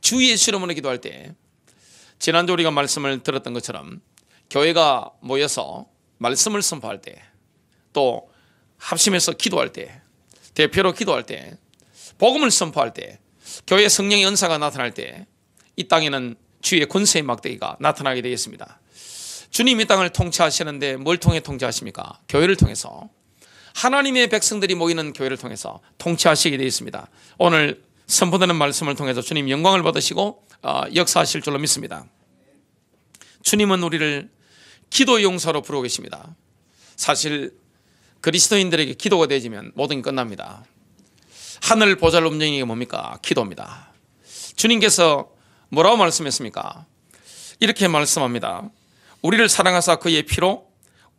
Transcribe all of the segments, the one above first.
주 예수 이름으로 기도할 때, 지난주 우리가 말씀을 들었던 것처럼 교회가 모여서 말씀을 선포할 때, 또 합심해서 기도할 때, 대표로 기도할 때, 복음을 선포할 때, 교회 성령의 은사가 나타날 때, 이 땅에는 주의 권세의 막대기가 나타나게 되겠습니다. 주님이 땅을 통치하시는데 뭘 통해 통치하십니까? 교회를 통해서, 하나님의 백성들이 모이는 교회를 통해서 통치하시게 되어 있습니다. 오늘 선포되는 말씀을 통해서 주님 영광을 받으시고 역사하실 줄로 믿습니다. 주님은 우리를 기도 용사로 부르고 계십니다. 사실 그리스도인들에게 기도가 되어지면 모든 게 끝납니다. 하늘 보좌를 움직이는 게 뭡니까? 기도입니다. 주님께서 뭐라고 말씀했습니까? 이렇게 말씀합니다. 우리를 사랑하사 그의 피로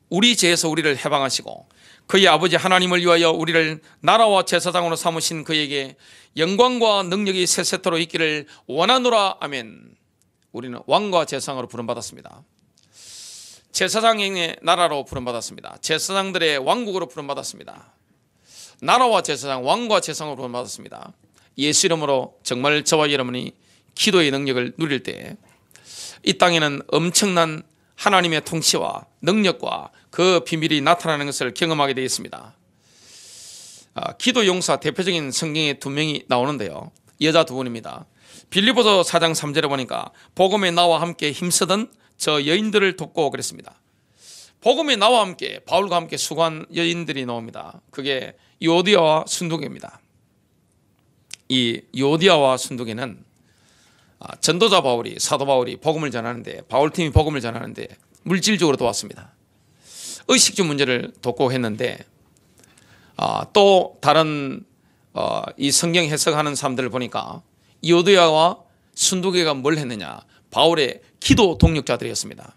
우리 죄에서 우리를 해방하시고 그의 아버지 하나님을 위하여 우리를 나라와 제사장으로 삼으신 그에게 영광과 능력이 세세토록 있기를 원하노라. 아멘. 우리는 왕과 제사장으로 부름받았습니다. 제사장의 나라로 부름받았습니다. 제사장들의 왕국으로 부름받았습니다. 나라와 제사장, 왕과 제사장으로 부름받았습니다. 예수 이름으로 정말 저와 여러분이 기도의 능력을 누릴 때 이 땅에는 엄청난 하나님의 통치와 능력과 그 비밀이 나타나는 것을 경험하게 되어 있습니다. 기도 용사 대표적인 성경에 두 명이 나오는데요. 여자 두 분입니다. 빌립보서 4장 3절에 보니까 복음에 나와 함께 힘쓰던 저 여인들을 돕고 그랬습니다. 복음에 나와 함께, 바울과 함께 수고한 여인들이 나옵니다. 그게 요디아와 순두개입니다. 이 요디아와 순두개는 전도자 바울이, 사도 바울이 복음을 전하는데, 바울팀이 복음을 전하는데 물질적으로 도왔습니다. 의식주 문제를 돕고 했는데, 또 다른 이 성경 해석하는 사람들을 보니까 요디아와 순두개가 뭘 했느냐, 바울의 기도 동력자들이었습니다.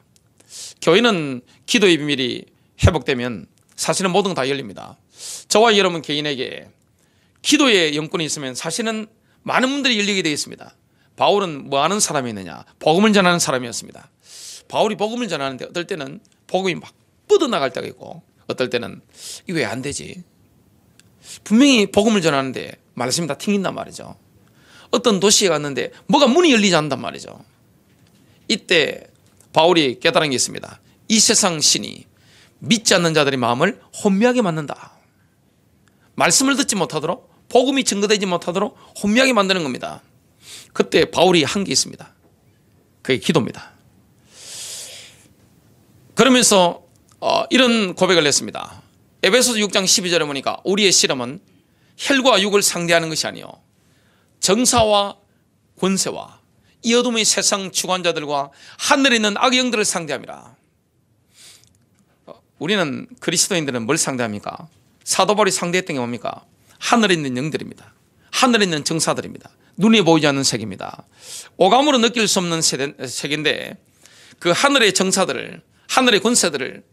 교회는 기도의 비밀이 회복되면 사실은 모든 거 다 열립니다. 저와 여러분 개인에게 기도의 영권이 있으면 사실은 많은 문들이 열리게 되어 있습니다. 바울은 뭐 하는 사람이었느냐? 복음을 전하는 사람이었습니다. 바울이 복음을 전하는데 어떨 때는 복음이 막 뻗어나갈 때가 있고, 어떨 때는 이거 왜 안 되지? 분명히 복음을 전하는데 말씀이 다 튕긴단 말이죠. 어떤 도시에 갔는데 뭐가 문이 열리지 않는단 말이죠. 이때 바울이 깨달은 게 있습니다. 이 세상 신이 믿지 않는 자들의 마음을 혼미하게 만든다. 말씀을 듣지 못하도록, 복음이 증거되지 못하도록 혼미하게 만드는 겁니다. 그때 바울이 한 게 있습니다. 그게 기도입니다. 그러면서 이런 고백을 했습니다. 에베소서 6장 12절에 보니까 우리의 씨름은 혈과 육을 상대하는 것이 아니요 정사와 권세와 이 어둠의 세상 주관자들과 하늘에 있는 악의 영들을 상대함이라. 우리는 그리스도인들은 뭘 상대합니까? 사도 바울이 상대했던 게 뭡니까? 하늘에 있는 영들입니다. 하늘에 있는 정사들입니다. 눈에 보이지 않는 세계입니다. 오감으로 느낄 수 없는 세계인데 그 하늘의 정사들을, 하늘의 권세들을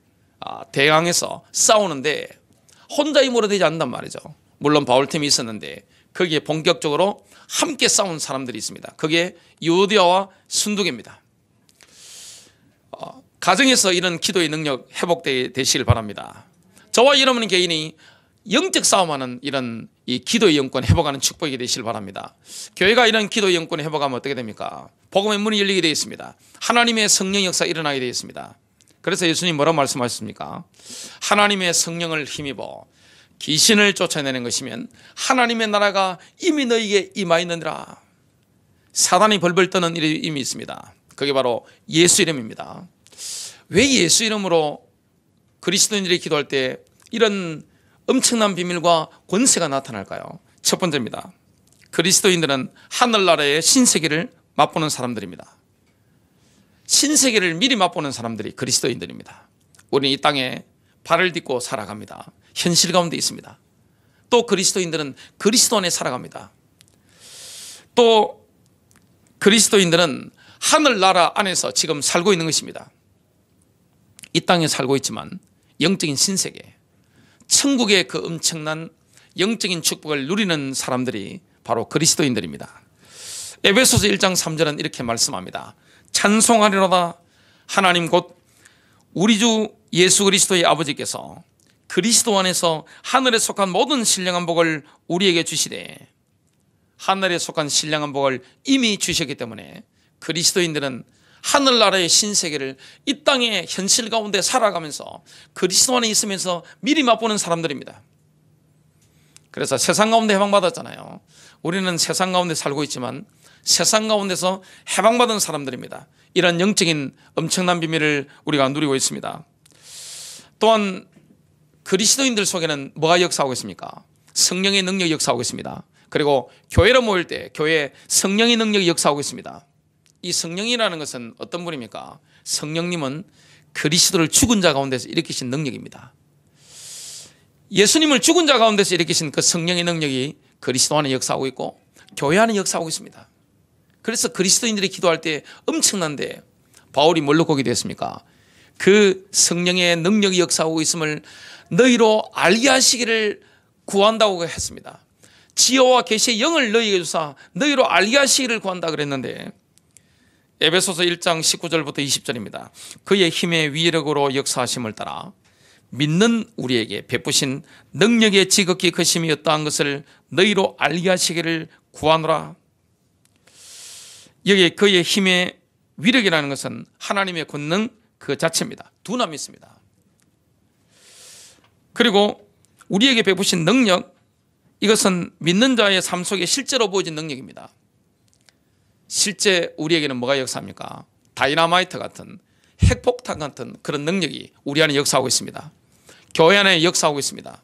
대항해서 싸우는데 혼자 힘으로 되지 않는단 말이죠. 물론 바울팀이 있었는데 거기에 본격적으로 함께 싸운 사람들이 있습니다. 그게 요디아와 순두개입니다. 가정에서 이런 기도의 능력 회복되시길 바랍니다. 저와 여러분 개인이 영적 싸움하는 이런 이 기도의 영권 회복하는 축복이 되시길 바랍니다. 교회가 이런 기도의 영권 회복하면 어떻게 됩니까? 복음의 문이 열리게 되어 있습니다. 하나님의 성령 역사 일어나게 되어 있습니다. 그래서 예수님 뭐라고 말씀하셨습니까? 하나님의 성령을 힘입어 귀신을 쫓아내는 것이면 하나님의 나라가 이미 너희에게 임하 있느니라. 사단이 벌벌 떠는 이름이 있습니다. 그게 바로 예수 이름입니다. 왜 예수 이름으로 그리스도인들이 기도할 때 이런 엄청난 비밀과 권세가 나타날까요? 첫 번째입니다. 그리스도인들은 하늘나라의 신세계를 맛보는 사람들입니다. 신세계를 미리 맛보는 사람들이 그리스도인들입니다. 우리는 이 땅에 발을 딛고 살아갑니다. 현실 가운데 있습니다. 또 그리스도인들은 그리스도 안에 살아갑니다. 또 그리스도인들은 하늘나라 안에서 지금 살고 있는 것입니다. 이 땅에 살고 있지만 영적인 신세계, 천국의 그 엄청난 영적인 축복을 누리는 사람들이 바로 그리스도인들입니다. 에베소서 1장 3절은 이렇게 말씀합니다. 찬송하리로다 하나님 곧 우리 주 예수 그리스도의 아버지께서 그리스도 안에서 하늘에 속한 모든 신령한 복을 우리에게 주시되, 하늘에 속한 신령한 복을 이미 주셨기 때문에 그리스도인들은 하늘나라의 신세계를 이 땅의 현실 가운데 살아가면서 그리스도 안에 있으면서 미리 맛보는 사람들입니다. 그래서 세상 가운데 해방받았잖아요. 우리는 세상 가운데 살고 있지만 세상 가운데서 해방받은 사람들입니다. 이런 영적인 엄청난 비밀을 우리가 누리고 있습니다. 또한 그리스도인들 속에는 뭐가 역사하고 있습니까? 성령의 능력이 역사하고 있습니다. 그리고 교회로 모일 때 교회에 성령의 능력이 역사하고 있습니다. 이 성령이라는 것은 어떤 분입니까? 성령님은 그리스도를 죽은 자 가운데서 일으키신 능력입니다. 예수님을 죽은 자 가운데서 일으키신 그 성령의 능력이 그리스도 안에 역사하고 있고 교회 안에 역사하고 있습니다. 그래서 그리스도인들이 기도할 때 엄청난데 바울이 뭘로 고기도 했습니까? 그 성령의 능력이 역사하고 있음을 너희로 알게 하시기를 구한다고 했습니다. 지혜와 계시의 영을 너희에게 주사 너희로 알게 하시기를 구한다 그랬는데 에베소서 1장 19절부터 20절입니다. 그의 힘의 위력으로 역사하심을 따라 믿는 우리에게 베푸신 능력의 지극히 크심이 어떠한 것을 너희로 알게 하시기를 구하노라. 여기 그의 힘의 위력이라는 것은 하나님의 권능 그 자체입니다. 두나미 있습니다. 그리고 우리에게 베푸신 능력, 이것은 믿는 자의 삶 속에 실제로 보여진 능력입니다. 실제 우리에게는 뭐가 역사합니까? 다이너마이트 같은 핵폭탄 같은 그런 능력이 우리 안에 역사하고 있습니다. 교회 안에 역사하고 있습니다.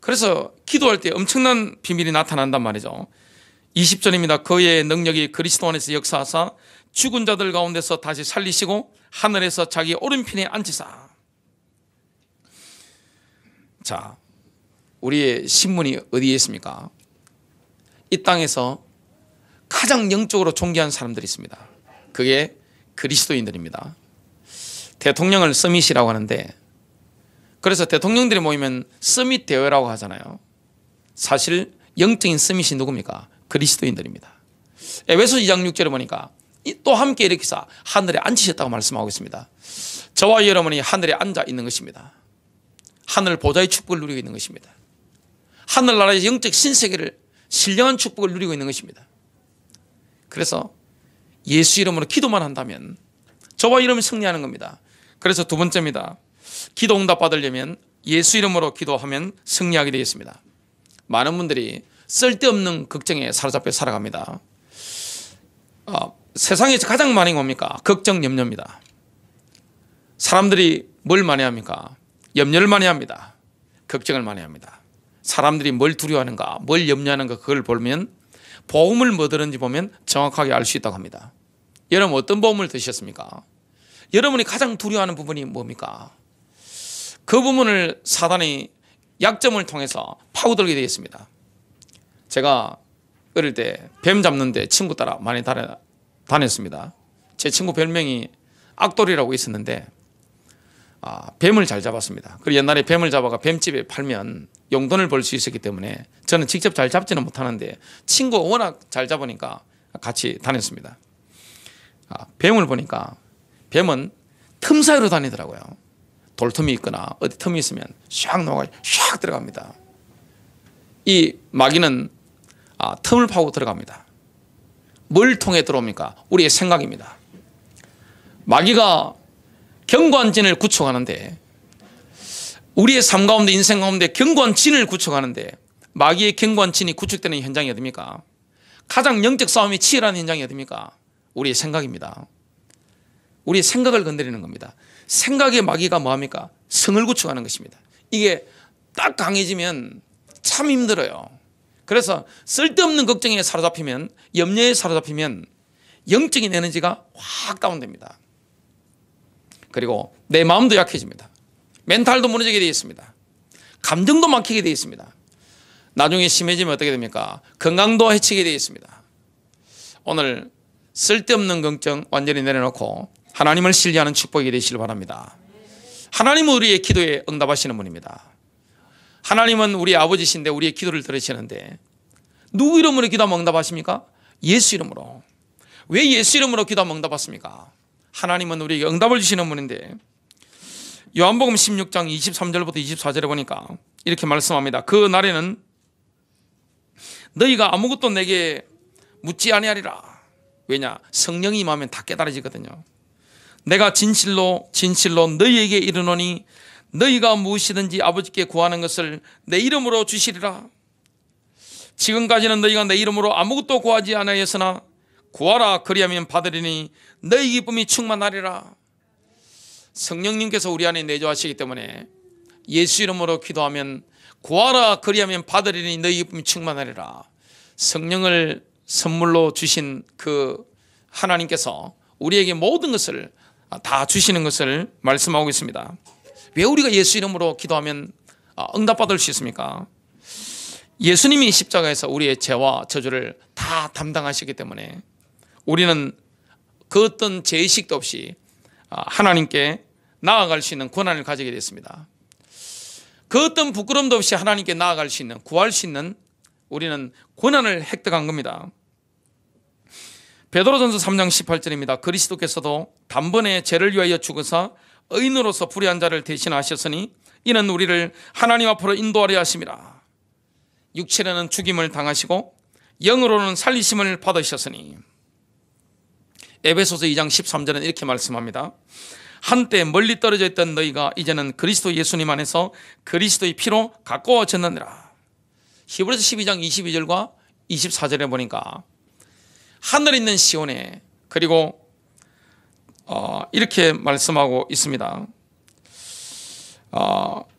그래서 기도할 때 엄청난 비밀이 나타난단 말이죠. 20절입니다. 그의 능력이 그리스도 안에서 역사하사 죽은 자들 가운데서 다시 살리시고 하늘에서 자기 오른편에 앉히사. 자, 우리의 신문이 어디에 있습니까? 이 땅에서 가장 영적으로 존귀한 사람들이 있습니다. 그게 그리스도인들입니다. 대통령을 서밋이라고 하는데, 그래서 대통령들이 모이면 서밋 대회라고 하잖아요. 사실 영적인 서밋이 누굽니까? 그리스도인들입니다. 에베소 2장 6절에 보니까 또 함께 일으키사 하늘에 앉히셨다고 말씀하고 있습니다. 저와 여러분이 하늘에 앉아 있는 것입니다. 하늘 보좌의 축복을 누리고 있는 것입니다. 하늘나라의 영적 신세계를 신령한 축복을 누리고 있는 것입니다. 그래서 예수 이름으로 기도만 한다면 저와 이름이 승리하는 겁니다. 그래서 두 번째입니다. 기도 응답 받으려면 예수 이름으로 기도하면 승리하게 되겠습니다. 많은 분들이 쓸데없는 걱정에 사로잡혀 살아갑니다. 세상에서 가장 많이 뭡니까? 걱정, 염려입니다. 사람들이 뭘 많이 합니까? 염려를 많이 합니다. 걱정을 많이 합니다. 사람들이 뭘 두려워하는가, 뭘 염려하는가, 그걸 보면 보험을 뭐 들은지 보면 정확하게 알 수 있다고 합니다. 여러분 어떤 보험을 드셨습니까? 여러분이 가장 두려워하는 부분이 뭡니까? 그 부분을 사단이 약점을 통해서 파고들게 되겠습니다. 제가 어릴 때 뱀 잡는데 친구 따라 많이 다녔습니다. 제 친구 별명이 악돌이라고 있었는데 뱀을 잘 잡았습니다. 그리고 옛날에 뱀을 잡아가 뱀집에 팔면 용돈을 벌 수 있었기 때문에 저는 직접 잘 잡지는 못하는데 친구가 워낙 잘 잡으니까 같이 다녔습니다. 뱀을 보니까 뱀은 틈 사이로 다니더라고요. 돌틈이 있거나 어디 틈이 있으면 샥 넘어가 샥 들어갑니다. 이 마귀는 틈을 파고 들어갑니다. 뭘 통해 들어옵니까? 우리의 생각입니다. 마귀가 견고한 진을 구축하는데, 우리의 삶 가운데 인생 가운데 견고한 진을 구축하는데 마귀의 견고한 진이 구축되는 현장이 어딥니까? 가장 영적 싸움이 치열한 현장이 어딥니까? 우리의 생각입니다. 우리의 생각을 건드리는 겁니다. 생각의 마귀가 뭐합니까? 성을 구축하는 것입니다. 이게 딱 강해지면 참 힘들어요. 그래서 쓸데없는 걱정에 사로잡히면, 염려에 사로잡히면 영적인 에너지가 확 다운됩니다. 그리고 내 마음도 약해집니다. 멘탈도 무너지게 되어 있습니다. 감정도 막히게 되어 있습니다. 나중에 심해지면 어떻게 됩니까? 건강도 해치게 되어 있습니다. 오늘 쓸데없는 걱정 완전히 내려놓고 하나님을 신뢰하는 축복이 되시길 바랍니다. 하나님은 우리의 기도에 응답하시는 분입니다. 하나님은 우리 아버지신데 우리의 기도를 들으시는데 누구 이름으로 기도하면 응답하십니까? 예수 이름으로. 왜 예수 이름으로 기도하면 응답받습니까? 하나님은 우리에게 응답을 주시는 분인데, 요한복음 16장 23절부터 24절에 보니까 이렇게 말씀합니다. 그 날에는 너희가 아무것도 내게 묻지 아니하리라. 왜냐? 성령이 임하면 다 깨달아지거든요. 내가 진실로 진실로 너희에게 이르노니 너희가 무엇이든지 아버지께 구하는 것을 내 이름으로 주시리라. 지금까지는 너희가 내 이름으로 아무것도 구하지 아니하였으나 구하라 그리하면 받으리니 너희 기쁨이 충만하리라. 성령님께서 우리 안에 내주하시기 때문에 예수 이름으로 기도하면 구하라 그리하면 받으리니 너희 기쁨이 충만하리라. 성령을 선물로 주신 그 하나님께서 우리에게 모든 것을 다 주시는 것을 말씀하고 있습니다. 왜 우리가 예수 이름으로 기도하면 응답받을 수 있습니까? 예수님이 십자가에서 우리의 죄와 저주를 다 담당하시기 때문에 우리는 그 어떤 죄의식도 없이 하나님께 나아갈 수 있는 권한을 가지게 됐습니다. 그 어떤 부끄럼도 없이 하나님께 나아갈 수 있는, 구할 수 있는 우리는 권한을 획득한 겁니다. 베드로전서 3장 18절입니다. 그리스도께서도 단번에 죄를 위하여 죽으사 의인으로서 불의한 자를 대신하셨으니 이는 우리를 하나님 앞으로 인도하려 하심이라. 육체로는 죽임을 당하시고 영으로는 살리심을 받으셨으니. 에베소서 2장 13절은 이렇게 말씀합니다. 한때 멀리 떨어져 있던 너희가 이제는 그리스도 예수님 안에서 그리스도의 피로 가까워졌느니라. 히브리서 12장 22절과 24절에 보니까 하늘에 있는 시온에, 그리고 이렇게 말씀하고 있습니다.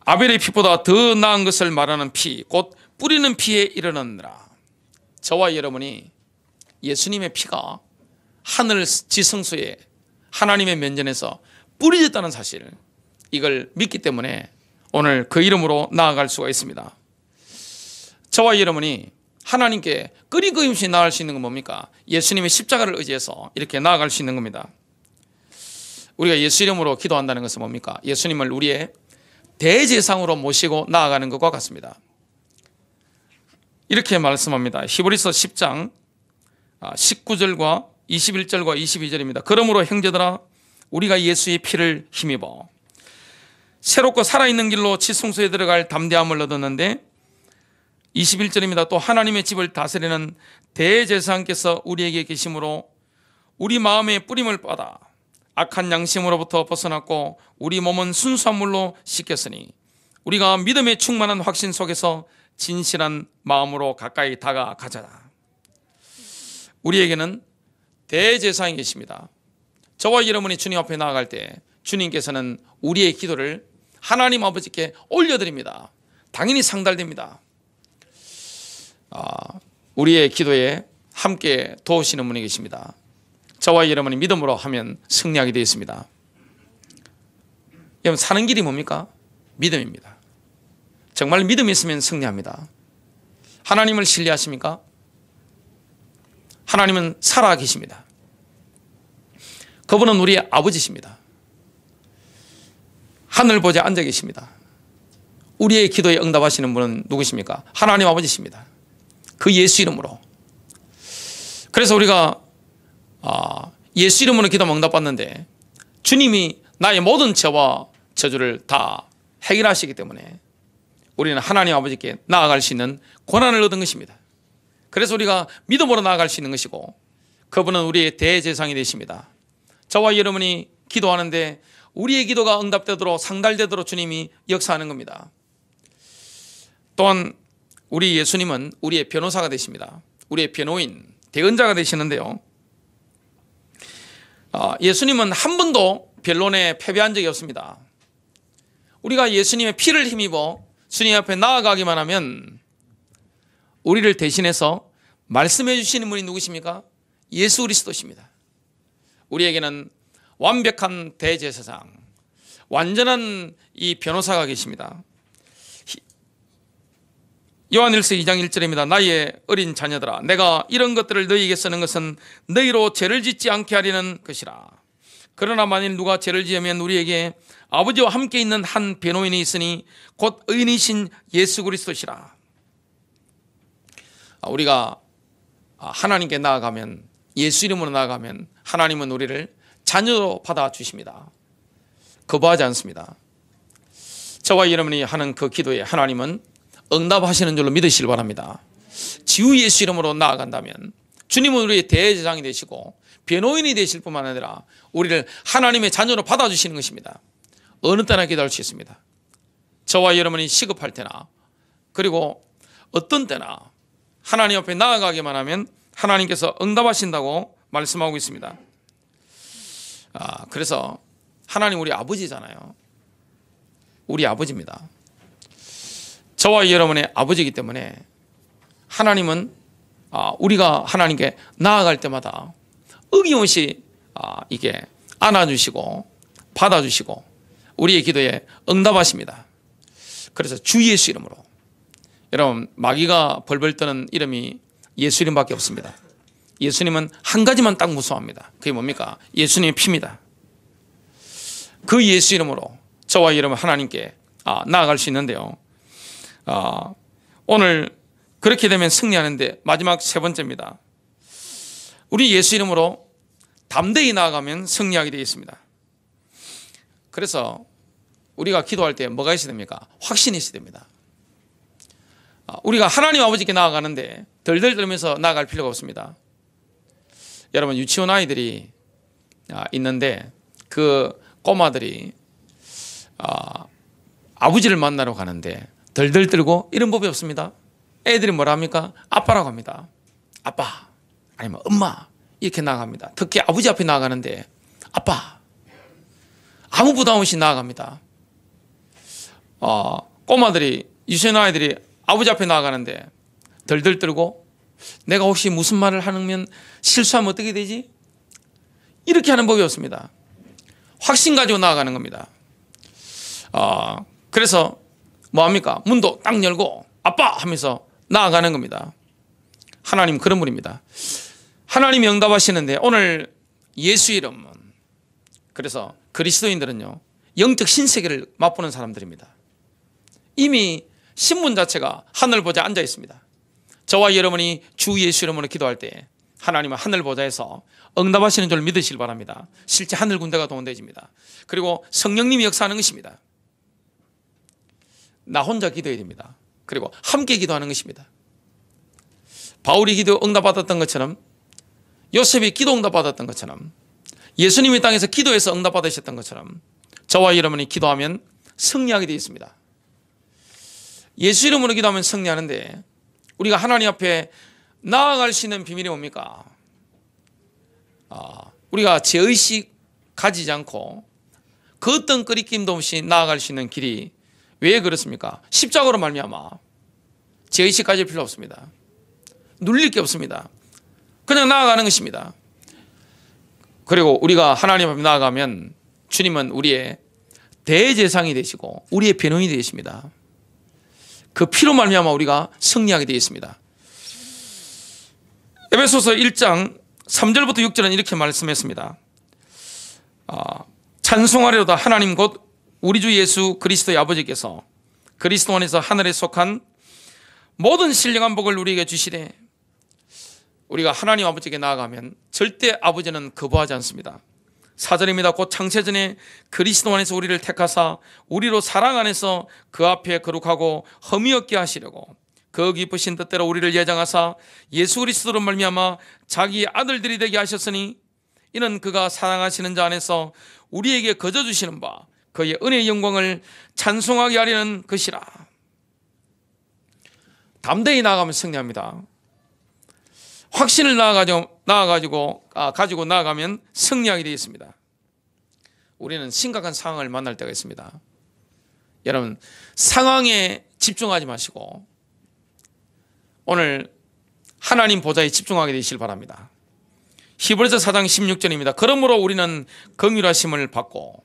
아벨의 피보다 더 나은 것을 말하는 피, 곧 뿌리는 피에 이르느니라. 저와 여러분이 예수님의 피가 하늘 지성소에 하나님의 면전에서 뿌려졌다는 사실, 이걸 믿기 때문에 오늘 그 이름으로 나아갈 수가 있습니다. 저와 여러분이 하나님께 끊임없이 나아갈 수 있는 건 뭡니까? 예수님의 십자가를 의지해서 이렇게 나아갈 수 있는 겁니다. 우리가 예수 이름으로 기도한다는 것은 뭡니까? 예수님을 우리의 대제사장으로 모시고 나아가는 것과 같습니다. 이렇게 말씀합니다. 히브리서 10장 19절과 21절과 22절입니다. 그러므로 형제들아 우리가 예수의 피를 힘입어 새롭고 살아있는 길로 지성소에 들어갈 담대함을 얻었는데, 21절입니다. 또 하나님의 집을 다스리는 대제사장께서 우리에게 계심으로 우리 마음에 뿌림을 받아 악한 양심으로부터 벗어났고 우리 몸은 순수한 물로 씻겼으니 우리가 믿음의 충만한 확신 속에서 진실한 마음으로 가까이 다가가자. 우리에게는 대제사장이 계십니다. 저와 여러분이 주님 앞에 나아갈 때 주님께서는 우리의 기도를 하나님 아버지께 올려드립니다. 당연히 상달됩니다. 우리의 기도에 함께 도우시는 분이 계십니다. 저와 여러분이 믿음으로 하면 승리하게 되어 있습니다. 여러분, 사는 길이 뭡니까? 믿음입니다. 정말 믿음이 있으면 승리합니다. 하나님을 신뢰하십니까? 하나님은 살아 계십니다. 그분은 우리의 아버지십니다. 하늘 보좌에 앉아 계십니다. 우리의 기도에 응답하시는 분은 누구십니까? 하나님 아버지십니다. 그 예수 이름으로. 그래서 우리가 예수 이름으로 기도하면 응답받는데, 주님이 나의 모든 죄와 저주를 다 해결하시기 때문에 우리는 하나님 아버지께 나아갈 수 있는 권한을 얻은 것입니다. 그래서 우리가 믿음으로 나아갈 수 있는 것이고, 그분은 우리의 대제사장이 되십니다. 저와 여러분이 기도하는데 우리의 기도가 응답되도록, 상달되도록 주님이 역사하는 겁니다. 또한 우리 예수님은 우리의 변호사가 되십니다. 우리의 변호인, 대언자가 되시는데요, 예수님은 한 번도 변론에 패배한 적이 없습니다. 우리가 예수님의 피를 힘입어 주님 앞에 나아가기만 하면 우리를 대신해서 말씀해 주시는 분이 누구십니까? 예수 그리스도십니다. 우리에게는 완벽한 대제사장, 완전한 이 변호사가 계십니다. 요한일서 2장 1절입니다. 나의 어린 자녀들아, 내가 이런 것들을 너희에게 쓰는 것은 너희로 죄를 짓지 않게 하려는 것이라. 그러나 만일 누가 죄를 지으면 우리에게 아버지와 함께 있는 한 변호인이 있으니 곧 의인이신 예수 그리스도시라. 우리가 하나님께 나아가면, 예수 이름으로 나아가면 하나님은 우리를 자녀로 받아주십니다. 거부하지 않습니다. 저와 여러분이 하는 그 기도에 하나님은 응답하시는 줄로 믿으시길 바랍니다. 주 예수 이름으로 나아간다면 주님은 우리의 대제사장이 되시고 변호인이 되실 뿐만 아니라 우리를 하나님의 자녀로 받아주시는 것입니다. 어느 때나 기도할 수 있습니다. 저와 여러분이 시급할 때나 그리고 어떤 때나 하나님 앞에 나아가기만 하면 하나님께서 응답하신다고 말씀하고 있습니다. 그래서 하나님 우리 아버지잖아요. 우리 아버지입니다. 저와 여러분의 아버지이기 때문에 하나님은 우리가 하나님께 나아갈 때마다 어김없이 이게 안아주시고 받아주시고 우리의 기도에 응답하십니다. 그래서 주 예수 이름으로, 여러분 마귀가 벌벌 떠는 이름이 예수 이름밖에 없습니다. 예수님은 한 가지만 딱 무서워합니다. 그게 뭡니까? 예수님의 피입니다. 그 예수 이름으로 저와 여러분 하나님께 나아갈 수 있는데요. 오늘 그렇게 되면 승리하는데 마지막 세 번째입니다. 우리 예수 이름으로 담대히 나아가면 승리하게 되어 있습니다. 그래서 우리가 기도할 때 뭐가 있어야 됩니까? 확신이 있어야 됩니다. 우리가 하나님 아버지께 나아가는데 덜덜 떨면서 나아갈 필요가 없습니다. 여러분 유치원 아이들이 있는데 그 꼬마들이 아버지를 만나러 가는데 덜덜 떨고 이런 법이 없습니다. 애들이 뭐라 합니까? 아빠라고 합니다. 아빠 아니면 엄마 이렇게 나아갑니다. 특히 아버지 앞에 나아가는데 아빠 아무 부담 없이 나아갑니다. 꼬마들이 유치원 아이들이 아버지 앞에 나아가는데 덜덜 떨고 내가 혹시 무슨 말을 하면 실수하면 어떻게 되지? 이렇게 하는 법이 없습니다. 확신 가지고 나아가는 겁니다. 그래서 뭐합니까? 문도 딱 열고 아빠 하면서 나아가는 겁니다. 하나님 그런 분입니다. 하나님이 응답하시는데 오늘 예수 이름은, 그래서 그리스도인들은요 영적 신세계를 맛보는 사람들입니다. 이미 신분 자체가 하늘 보좌에 앉아 있습니다. 저와 여러분이 주 예수 이름으로 기도할 때 하나님은 하늘 보좌에서 응답하시는 줄 믿으시길 바랍니다. 실제 하늘 군대가 동원되어집니다. 그리고 성령님이 역사하는 것입니다. 나 혼자 기도해야 됩니다. 그리고 함께 기도하는 것입니다. 바울이 기도 응답받았던 것처럼, 요셉이 기도 응답받았던 것처럼, 예수님이 땅에서 기도해서 응답받으셨던 것처럼 저와 여러분이 기도하면 승리하게 되어 있습니다. 예수 이름으로 기도하면 승리하는데 우리가 하나님 앞에 나아갈 수 있는 비밀이 뭡니까? 우리가 죄의식 가지지 않고 그 어떤 끄리낌도 없이 나아갈 수 있는 길이 왜 그렇습니까? 십자가로 말미암아 죄의식 가질 필요 없습니다. 눌릴 게 없습니다. 그냥 나아가는 것입니다. 그리고 우리가 하나님 앞에 나아가면 주님은 우리의 대제사장이 되시고 우리의 변호인이 되십니다. 그 피로 말미암아 우리가 승리하게 되어 있습니다. 에베소서 1장 3절부터 6절은 이렇게 말씀했습니다. 찬송하려다 하나님 곧 우리 주 예수 그리스도의 아버지께서 그리스도 안에서 하늘에 속한 모든 신령한 복을 우리에게 주시되, 우리가 하나님 아버지께 나아가면 절대 아버지는 거부하지 않습니다. 4절입니다. 곧 창세전에 그리스도 안에서 우리를 택하사 우리로 사랑 안에서 그 앞에 거룩하고 흠이 없게 하시려고 그 기쁘신 뜻대로 우리를 예정하사 예수 그리스도로 말미암아 자기 아들들이 되게 하셨으니 이는 그가 사랑하시는 자 안에서 우리에게 거저 주시는 바 그의 은혜의 영광을 찬송하게 하려는 것이라. 담대히 나아가면 승리합니다. 확신을 가지고 나아가면 승리하게 되어 있습니다. 우리는 심각한 상황을 만날 때가 있습니다. 여러분 상황에 집중하지 마시고 오늘 하나님 보좌에 집중하게 되시길 바랍니다. 히브리서 4장 16절입니다. 그러므로 우리는 긍휼하심을 받고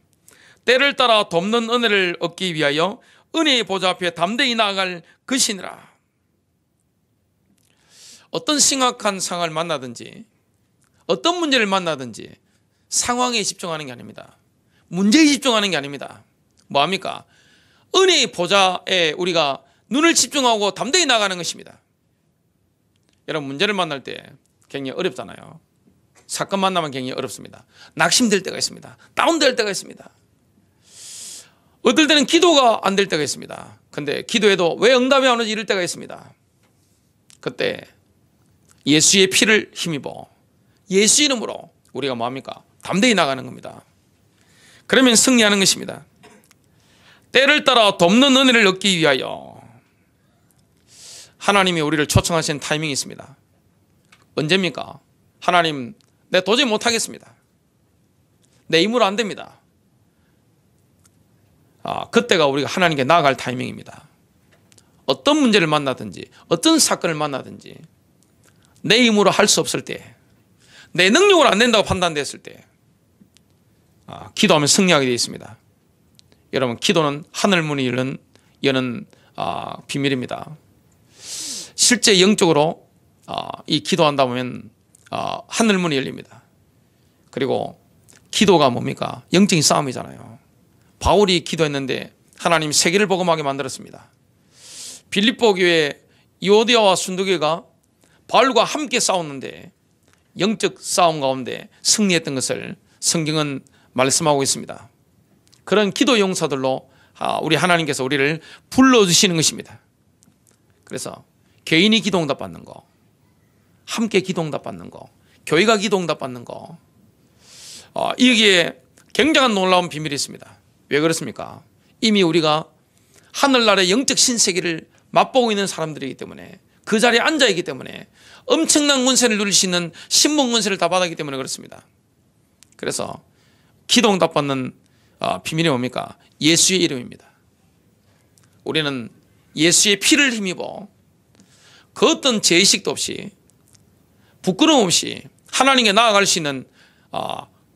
때를 따라 돕는 은혜를 얻기 위하여 은혜의 보좌 앞에 담대히 나아갈 것이니라. 어떤 심각한 상황을 만나든지 어떤 문제를 만나든지 상황에 집중하는 게 아닙니다. 문제에 집중하는 게 아닙니다. 뭐합니까? 은혜의 보좌에 우리가 눈을 집중하고 담대히 나가는 것입니다. 여러분 문제를 만날 때 굉장히 어렵잖아요. 사건 만나면 굉장히 어렵습니다. 낙심될 때가 있습니다. 다운될 때가 있습니다. 어떨 때는 기도가 안 될 때가 있습니다. 근데 기도해도 왜 응답이 안 오지 이럴 때가 있습니다. 그때 예수의 피를 힘입어 예수 이름으로 우리가 뭐합니까? 담대히 나가는 겁니다. 그러면 승리하는 것입니다. 때를 따라 돕는 은혜를 얻기 위하여 하나님이 우리를 초청하신 타이밍이 있습니다. 언제입니까? 하나님, 내 도저히 못하겠습니다. 내 힘으로 안 됩니다. 그때가 우리가 하나님께 나아갈 타이밍입니다. 어떤 문제를 만나든지 어떤 사건을 만나든지 내 힘으로 할 수 없을 때, 내 능력으로 안 된다고 판단됐을 때 기도하면 승리하게 되어 있습니다. 여러분, 기도는 하늘 문이 여는 비밀입니다. 실제 영적으로 이 기도한다 보면 하늘 문이 열립니다. 그리고 기도가 뭡니까? 영적인 싸움이잖아요. 바울이 기도했는데 하나님 세계를 복음하게 만들었습니다. 빌립보 교회 유오디아와 순두교가 바울과 함께 싸웠는데 영적 싸움 가운데 승리했던 것을 성경은 말씀하고 있습니다. 그런 기도 용사들로 우리 하나님께서 우리를 불러주시는 것입니다. 그래서 개인이 기도응답 받는 거, 함께 기도응답 받는 거, 교회가 기도응답 받는 거, 여기에 굉장한 놀라운 비밀이 있습니다. 왜 그렇습니까? 이미 우리가 하늘나라의 영적 신세계를 맛보고 있는 사람들이기 때문에, 그 자리에 앉아있기 때문에, 엄청난 권세를 누릴 수 있는 신분 권세를 다 받았기 때문에 그렇습니다. 그래서 기도응답 받는 비밀이 뭡니까? 예수의 이름입니다. 우리는 예수의 피를 힘입어 그 어떤 죄의식도 없이 부끄러움 없이 하나님께 나아갈 수 있는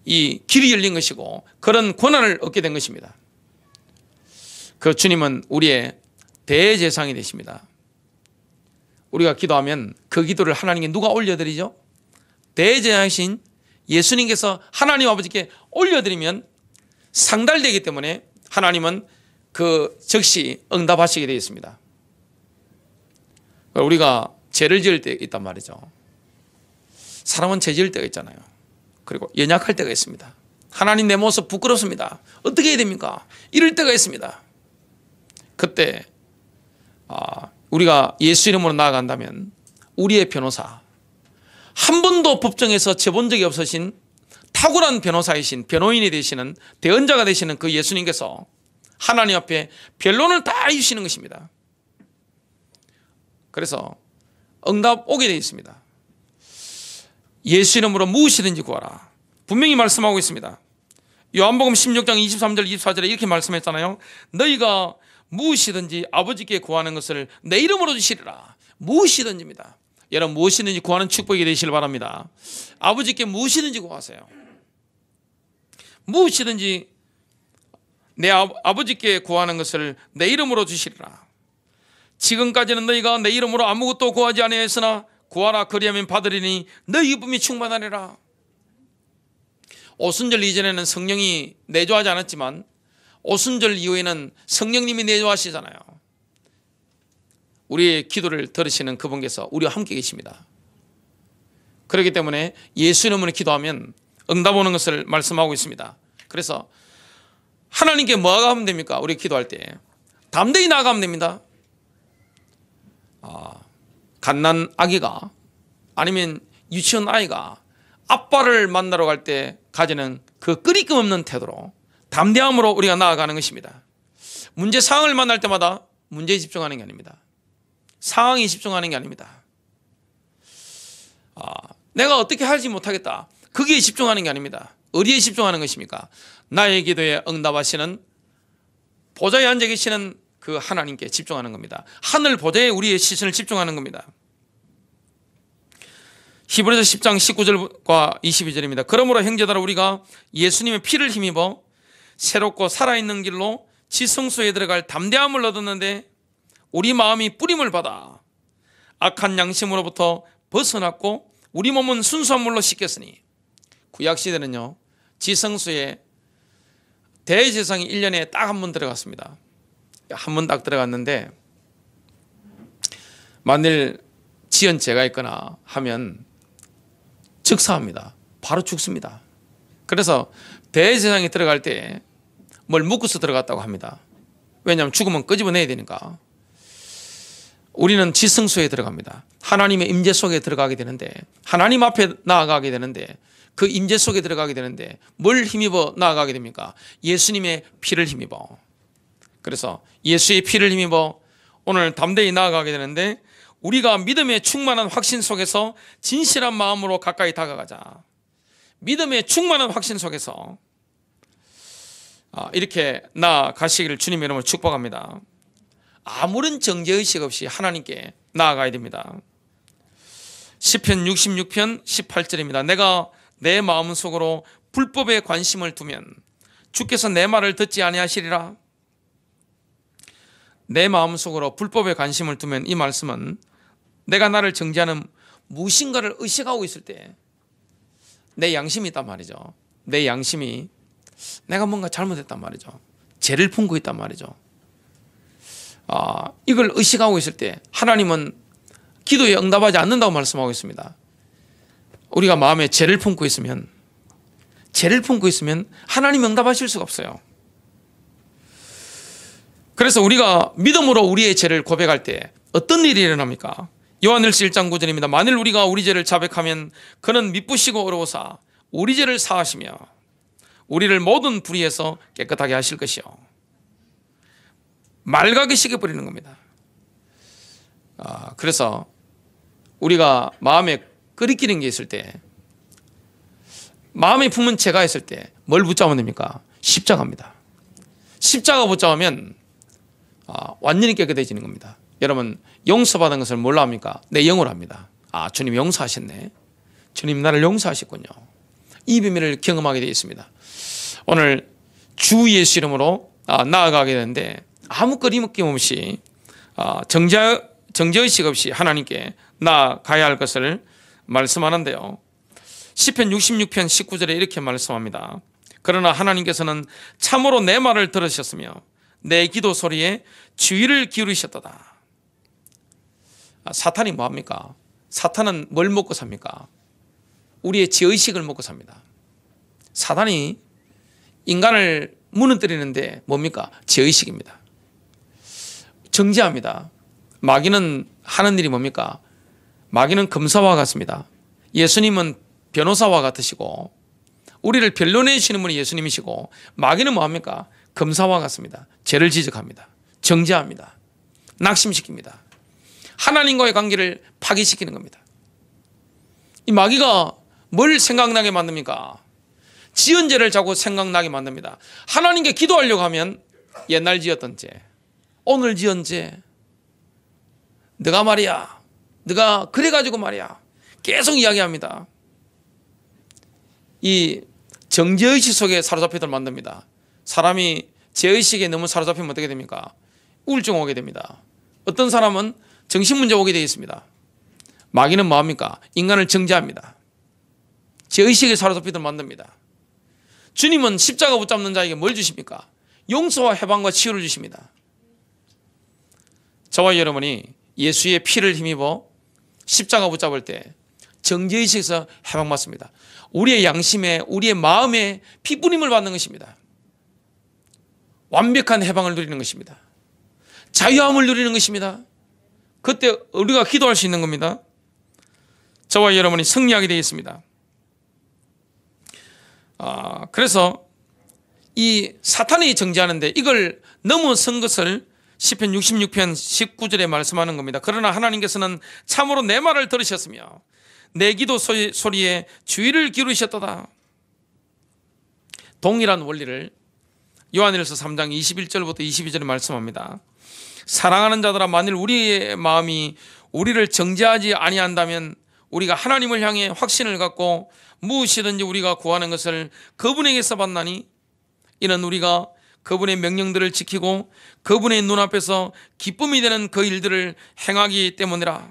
이 길이 열린 것이고 그런 권한을 얻게 된 것입니다. 그 주님은 우리의 대제사장이 되십니다. 우리가 기도하면 그 기도를 하나님께 누가 올려드리죠? 대제사장이신 예수님께서 하나님 아버지께 올려드리면 상달되기 때문에 하나님은 그 즉시 응답하시게 되어 있습니다. 우리가 죄를 지을 때 있단 말이죠. 사람은 죄 지을 때가 있잖아요. 그리고 연약할 때가 있습니다. 하나님, 내 모습 부끄럽습니다. 어떻게 해야 됩니까? 이럴 때가 있습니다. 그때 우리가 예수 이름으로 나아간다면 우리의 변호사, 한 번도 법정에서 재본 적이 없으신 탁월한 변호사이신 변호인이 되시는 대언자가 되시는 그 예수님께서 하나님 앞에 변론을 다 해주시는 것입니다. 그래서 응답 오게 되어 있습니다. 예수 이름으로 무엇이든지 구하라. 분명히 말씀하고 있습니다. 요한복음 16장 23절 24절에 이렇게 말씀했잖아요. 너희가 무엇이든지 아버지께 구하는 것을 내 이름으로 주시리라. 무엇이든지입니다. 여러분, 무엇이든지 구하는 축복이 되시길 바랍니다. 아버지께 무엇이든지 구하세요. 무엇이든지 내 아버지께 구하는 것을 내 이름으로 주시리라. 지금까지는 너희가 내 이름으로 아무것도 구하지 아니하였으나 구하라, 그리하면 받으리니 너희 기쁨이 충만하리라. 오순절 이전에는 성령이 내주하지 않았지만 오순절 이후에는 성령님이 내주하시잖아요. 우리의 기도를 들으시는 그분께서 우리와 함께 계십니다. 그렇기 때문에 예수 이름으로 기도하면 응답 오는 것을 말씀하고 있습니다. 그래서 하나님께 뭐가 하면 됩니까? 우리 기도할 때 담대히 나아가면 됩니다. 갓난 아기가 아니면 유치원 아이가 아빠를 만나러 갈 때 가지는 그 끄리낌 없는 태도로 담대함으로 우리가 나아가는 것입니다. 문제 상황을 만날 때마다 문제에 집중하는 게 아닙니다. 상황에 집중하는 게 아닙니다. 내가 어떻게 하지 못하겠다, 거기에 집중하는 게 아닙니다. 어디에 집중하는 것입니까? 나의 기도에 응답하시는 보좌에 앉아 계시는 그 하나님께 집중하는 겁니다. 하늘 보좌에 우리의 시선을 집중하는 겁니다. 히브리서 10장 19절과 22절입니다. 그러므로 형제들아, 우리가 예수님의 피를 힘입어 새롭고 살아있는 길로 지성소에 들어갈 담대함을 얻었는데 우리 마음이 뿌림을 받아 악한 양심으로부터 벗어났고 우리 몸은 순수한 물로 씻겼으니. 구약시대는요, 지성소에 대제사장이 1년에 딱 한 번 들어갔습니다. 한 번 딱 들어갔는데 만일 지은 죄가 있거나 하면 즉사합니다. 바로 죽습니다. 그래서 대제사장이 들어갈 때 뭘 묶어서 들어갔다고 합니다. 왜냐하면 죽으면 끄집어내야 되니까. 우리는 지성소에 들어갑니다. 하나님의 임재 속에 들어가게 되는데, 하나님 앞에 나아가게 되는데, 그 임재 속에 들어가게 되는데 뭘 힘입어 나아가게 됩니까? 예수님의 피를 힘입어. 그래서 예수의 피를 힘입어 오늘 담대히 나아가게 되는데, 우리가 믿음의 충만한 확신 속에서 진실한 마음으로 가까이 다가가자. 믿음의 충만한 확신 속에서 이렇게 나아가시기를 주님의 이름으로 축복합니다. 아무런 정죄의식 없이 하나님께 나아가야 됩니다. 시편 66편 18절입니다. 내가 내 마음속으로 불법에 관심을 두면 주께서 내 말을 듣지 아니하시리라. 내 마음속으로 불법에 관심을 두면, 이 말씀은 내가 나를 정죄하는 무엇인가를 의식하고 있을 때 내 양심이 있단 말이죠. 내 양심이 내가 뭔가 잘못했단 말이죠. 죄를 품고 있단 말이죠. 이걸 의식하고 있을 때 하나님은 기도에 응답하지 않는다고 말씀하고 있습니다. 우리가 마음에 죄를 품고 있으면 하나님 응답하실 수가 없어요. 그래서 우리가 믿음으로 우리의 죄를 고백할 때 어떤 일이 일어납니까? 요한일서 1장 9절입니다. 만일 우리가 우리 죄를 자백하면 그는 미쁘시고 어려우사 우리 죄를 사하시며 우리를 모든 불의에서 깨끗하게 하실 것이요. 맑게 씻겨버리는 겁니다. 그래서 우리가 마음에 끓이끼는 게 있을 때, 마음에 품은 죄가 있을 때 뭘 붙잡으면 됩니까? 십자가입니다. 십자가 붙잡으면 완전히 깨끗해지는 겁니다. 여러분, 용서받은 것을 뭘로 합니까? 내 영으로 합니다. 주님 용서하셨네. 주님 나를 용서하셨군요. 이 비밀을 경험하게 되어 있습니다. 오늘 주 예수 이름으로 나아가게 되는데 아무 거리낌 없이 정죄의식 없이 하나님께 나아가야 할 것을 말씀하는데요. 시편 66편 19절에 이렇게 말씀합니다. 그러나 하나님께서는 참으로 내 말을 들으셨으며 내 기도 소리에 주의를 기울이셨도다. 사탄이 뭐합니까? 사탄은 뭘 먹고 삽니까? 우리의 죄의식을 먹고 삽니다. 사탄이 인간을 무너뜨리는데 뭡니까? 죄의식입니다. 정죄합니다. 마귀는 하는 일이 뭡니까? 마귀는 검사와 같습니다. 예수님은 변호사와 같으시고 우리를 변론해 주시는 분이 예수님이시고, 마귀는 뭐합니까? 검사와 같습니다. 죄를 지적합니다. 정죄합니다. 낙심시킵니다. 하나님과의 관계를 파괴시키는 겁니다. 이 마귀가 뭘 생각나게 만듭니까? 지은 죄를 자꾸 생각나게 만듭니다. 하나님께 기도하려고 하면 옛날 지었던 죄, 오늘 지은 죄, 네가 말이야, 네가 그래가지고 말이야, 계속 이야기합니다. 이 정죄의식 속에 사로잡히도록 만듭니다. 사람이 죄의식에 너무 사로잡히면 어떻게 됩니까? 우울증 오게 됩니다. 어떤 사람은 정신문제 오게 되어 있습니다. 마귀는 뭐합니까? 인간을 정죄합니다. 죄의식에 사로잡히도록 만듭니다. 주님은 십자가 붙잡는 자에게 뭘 주십니까? 용서와 해방과 치유를 주십니다. 저와 여러분이 예수의 피를 힘입어 십자가 붙잡을 때 정죄의식에서 해방받습니다. 우리의 양심에, 우리의 마음에 피뿌림을 받는 것입니다. 완벽한 해방을 누리는 것입니다. 자유함을 누리는 것입니다. 그때 우리가 기도할 수 있는 겁니다. 저와 여러분이 승리하게 되어 있습니다. 그래서 이 사탄이 정죄하는데 이걸 넘어선 것을 시편 66편 19절에 말씀하는 겁니다. 그러나 하나님께서는 참으로 내 말을 들으셨으며 내 기도 소리에 주의를 기울이셨도다. 동일한 원리를 요한일서 3장 21절부터 22절에 말씀합니다. 사랑하는 자들아, 만일 우리의 마음이 우리를 정죄하지 아니한다면 우리가 하나님을 향해 확신을 갖고 무엇이든지 우리가 구하는 것을 그분에게서 받나니 이는 우리가 그분의 명령들을 지키고 그분의 눈앞에서 기쁨이 되는 그 일들을 행하기 때문이라.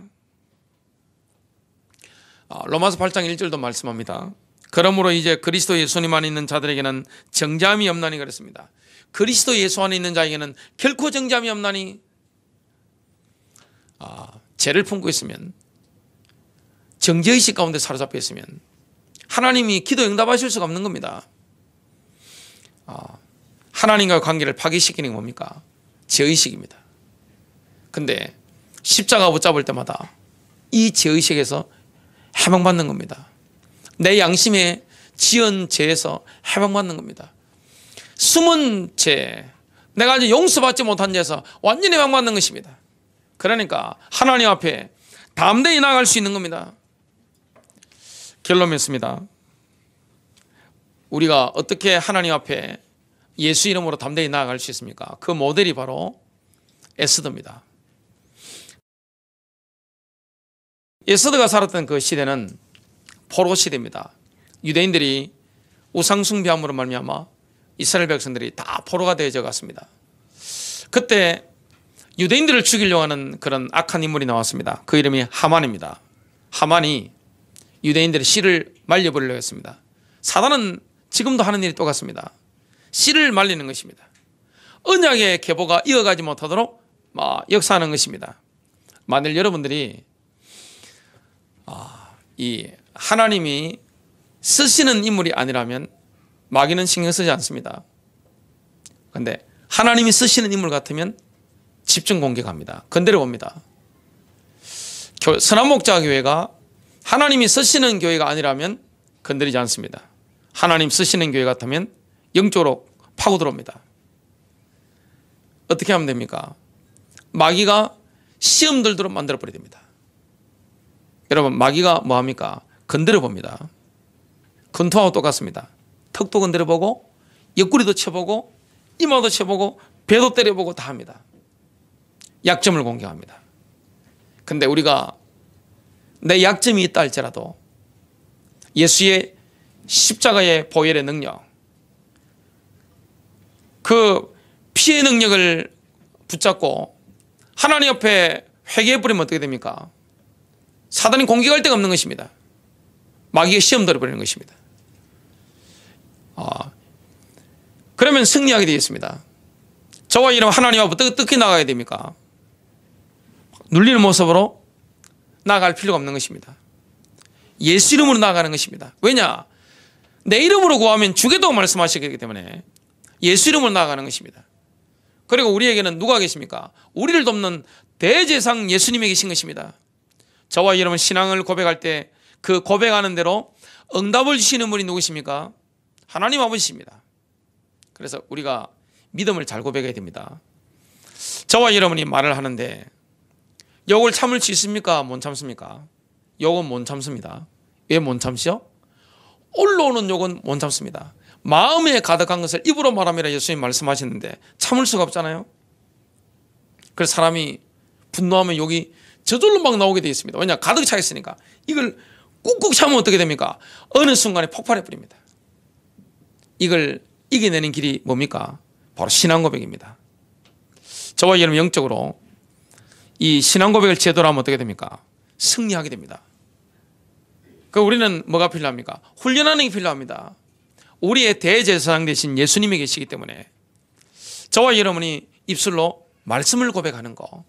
로마서 8장 1절도 말씀합니다. 그러므로 이제 그리스도 예수 안에 있는 자들에게는 정죄함이 없나니 그랬습니다. 그리스도 예수 안에 있는 자에게는 결코 정죄함이 없나니. 죄를 품고 있으면, 정죄의식 가운데 사로잡혀 있으면 하나님이 기도 응답하실 수가 없는 겁니다. 하나님과의 관계를 파괴시키는 게 뭡니까? 죄의식입니다. 근데 십자가 붙잡을 때마다 이 죄의식에서 해방받는 겁니다. 내 양심에 지은 죄에서 해방받는 겁니다. 숨은 죄, 내가 아직 용서받지 못한 죄에서 완전히 해방받는 것입니다. 그러니까 하나님 앞에 담대히 나아갈 수 있는 겁니다. 결론 맺습니다. 우리가 어떻게 하나님 앞에 예수 이름으로 담대히 나아갈 수 있습니까? 그 모델이 바로 에스더입니다. 에스더가 살았던 그 시대는 포로 시대입니다. 유대인들이 우상 숭배함으로 말미암아 이스라엘 백성들이 다 포로가 되어져 갔습니다. 그때 유대인들을 죽이려고 하는 그런 악한 인물이 나왔습니다. 그 이름이 하만입니다. 하만이 유대인들의 씨를 말려버리려고 했습니다. 사단은 지금도 하는 일이 똑같습니다. 씨를 말리는 것입니다. 언약의 계보가 이어가지 못하도록 역사하는 것입니다. 만일 여러분들이 이 하나님이 쓰시는 인물이 아니라면 마귀는 신경 쓰지 않습니다. 그런데 하나님이 쓰시는 인물 같으면 집중 공격합니다. 건드려 봅니다. 선한목자교회가 하나님이 쓰시는 교회가 아니라면 건드리지 않습니다. 하나님 쓰시는 교회 같으면 영적으로 파고 들어옵니다. 어떻게 하면 됩니까? 마귀가 시험 들도록 만들어 버려야 됩니다. 여러분, 마귀가 뭐합니까? 건드려 봅니다. 권투하고 똑같습니다. 턱도 건드려 보고 옆구리도 쳐보고 이마도 쳐보고 배도 때려보고 다 합니다. 약점을 공격합니다. 근데 우리가 내 약점이 있다 할지라도 예수의 십자가의 보혈의 능력, 그 피의 능력을 붙잡고 하나님 앞에 회개해버리면 어떻게 됩니까? 사단이 공격할 데가 없는 것입니다. 마귀의 시험 들어버리는 것입니다. 그러면 승리하게 되겠습니다. 저와 이름 하나님 앞에 어떻게 나가야 됩니까? 눌리는 모습으로 나아갈 필요가 없는 것입니다. 예수 이름으로 나아가는 것입니다. 왜냐? 내 이름으로 구하면 주겠다고 말씀하시기 때문에 예수 이름으로 나아가는 것입니다. 그리고 우리에게는 누가 계십니까? 우리를 돕는 대제사장 예수님이 계신 것입니다. 저와 여러분 신앙을 고백할 때 그 고백하는 대로 응답을 주시는 분이 누구십니까? 하나님 아버지십니다. 그래서 우리가 믿음을 잘 고백해야 됩니다. 저와 여러분이 말을 하는데 욕을 참을 수 있습니까? 못 참습니까? 욕은 못 참습니다. 왜 못 참시요? 올라오는 욕은 못 참습니다. 마음에 가득한 것을 입으로 말함이라 예수님 말씀하시는데 참을 수가 없잖아요. 그래서 사람이 분노하면 욕이 저절로 막 나오게 되어 있습니다. 왜냐? 가득 차 있으니까. 이걸 꾹꾹 참으면 어떻게 됩니까? 어느 순간에 폭발해 버립니다. 이걸 이겨내는 길이 뭡니까? 바로 신앙 고백입니다. 저와 여러분 영적으로 이 신앙 고백을 제대로 하면 어떻게 됩니까? 승리하게 됩니다. 그 우리는 뭐가 필요합니까? 훈련하는 게 필요합니다. 우리의 대제사장 되신 예수님이 계시기 때문에 저와 여러분이 입술로 말씀을 고백하는 거,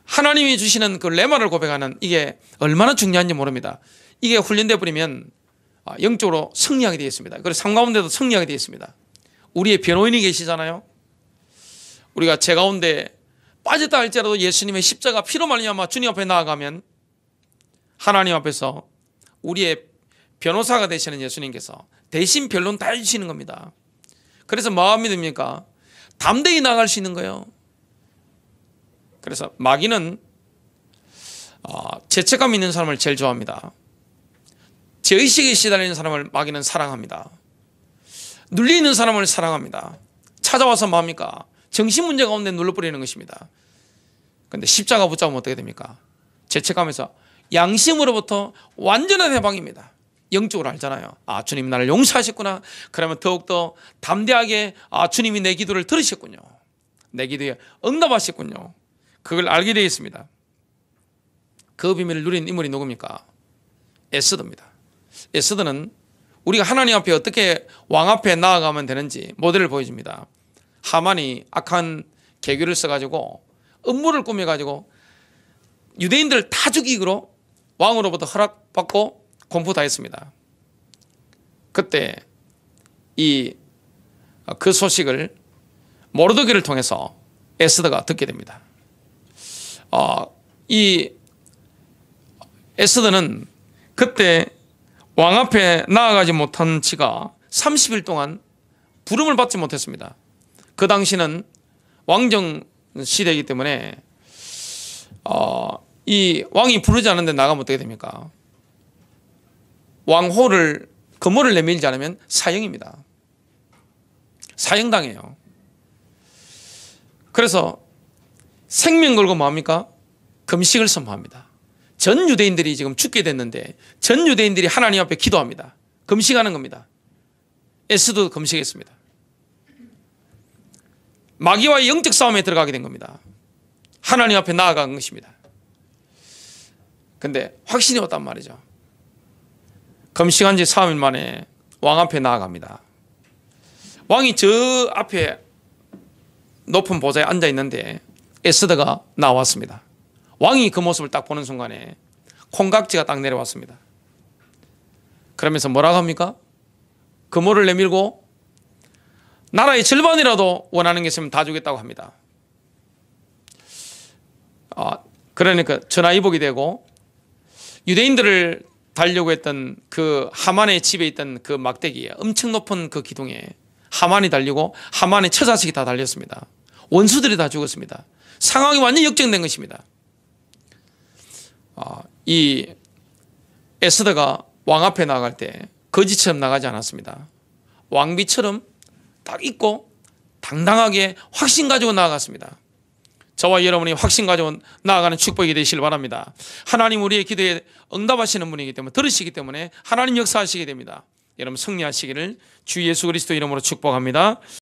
하나님이 주시는 그 레마를 고백하는 이게 얼마나 중요한지 모릅니다. 이게 훈련돼 버리면 영적으로 승리하게 되어 있습니다. 그리고 삶 가운데도 승리하게 되어 있습니다. 우리의 변호인이 계시잖아요. 우리가 죄 가운데 빠졌다 할지라도 예수님의 십자가 피로 말미암아 주님 앞에 나아가면 하나님 앞에서 우리의 변호사가 되시는 예수님께서 대신 변론 다 해주시는 겁니다. 그래서 뭐가 믿습니까? 담대히 나아갈 수 있는 거예요. 그래서 마귀는 죄책감 있는 사람을 제일 좋아합니다. 죄의식에 시달리는 사람을 마귀는 사랑합니다. 눌리는 사람을 사랑합니다. 찾아와서 뭐합니까? 정신문제 가운데 눌러버리는 것입니다. 그런데 십자가 붙잡으면 어떻게 됩니까? 죄책감에서 양심으로부터 완전한 해방입니다. 영적으로 알잖아요. 주님 나를 용서하셨구나. 그러면 더욱더 담대하게 주님이 내 기도를 들으셨군요. 내 기도에 응답하셨군요. 그걸 알게 되어 있습니다. 그 비밀을 누린 인물이 누굽니까? 에스더입니다. 에스더는 우리가 하나님 앞에 어떻게 왕 앞에 나아가면 되는지 모델을 보여줍니다. 하만이 악한 계교를 써가지고 음모를 꾸며가지고 유대인들 다 죽이기로 왕으로부터 허락받고 공포 다 했습니다. 그때 그 소식을 모르드게를 통해서 에스더가 듣게 됩니다. 이 에스더는 그때 왕 앞에 나아가지 못한 지가 30일 동안 부름을 받지 못했습니다. 그 당시는 왕정 시대이기 때문에 이 왕이 부르지 않는데 나가면 어떻게 됩니까? 왕호를 거모를 내밀지 않으면 사형입니다. 사형당해요. 그래서 생명 걸고 뭐합니까? 금식을 선포합니다. 전 유대인들이 지금 죽게 됐는데 전 유대인들이 하나님 앞에 기도합니다. 금식하는 겁니다. 에스더도 금식했습니다. 마귀와의 영적 싸움에 들어가게 된 겁니다. 하나님 앞에 나아간 것입니다. 근데 확신이 왔단 말이죠. 금식한 지 3일 만에 왕 앞에 나아갑니다. 왕이 저 앞에 높은 보좌에 앉아 있는데 에스더가 나왔습니다. 왕이 그 모습을 딱 보는 순간에 콩깍지가 딱 내려왔습니다. 그러면서 뭐라고 합니까? 금호를 내밀고 나라의 절반이라도 원하는 게 있으면 다 주겠다고 합니다. 그러니까 전화위복이 되고 유대인들을 달려고 했던 그 하만의 집에 있던 그 막대기에 엄청 높은 그 기둥에 하만이 달리고 하만의 처자식이 다 달렸습니다. 원수들이 다 죽었습니다. 상황이 완전히 역전된 것입니다. 이 에스더가 왕 앞에 나갈 때 거지처럼 나가지 않았습니다. 왕비처럼 딱 있고 당당하게 확신 가지고 나아갔습니다. 저와 여러분이 확신 가지고 나아가는 축복이 되시길 바랍니다. 하나님 우리의 기도에 응답하시는 분이기 때문에 들으시기 때문에 하나님 역사하시게 됩니다. 여러분 승리하시기를 주 예수 그리스도 이름으로 축복합니다.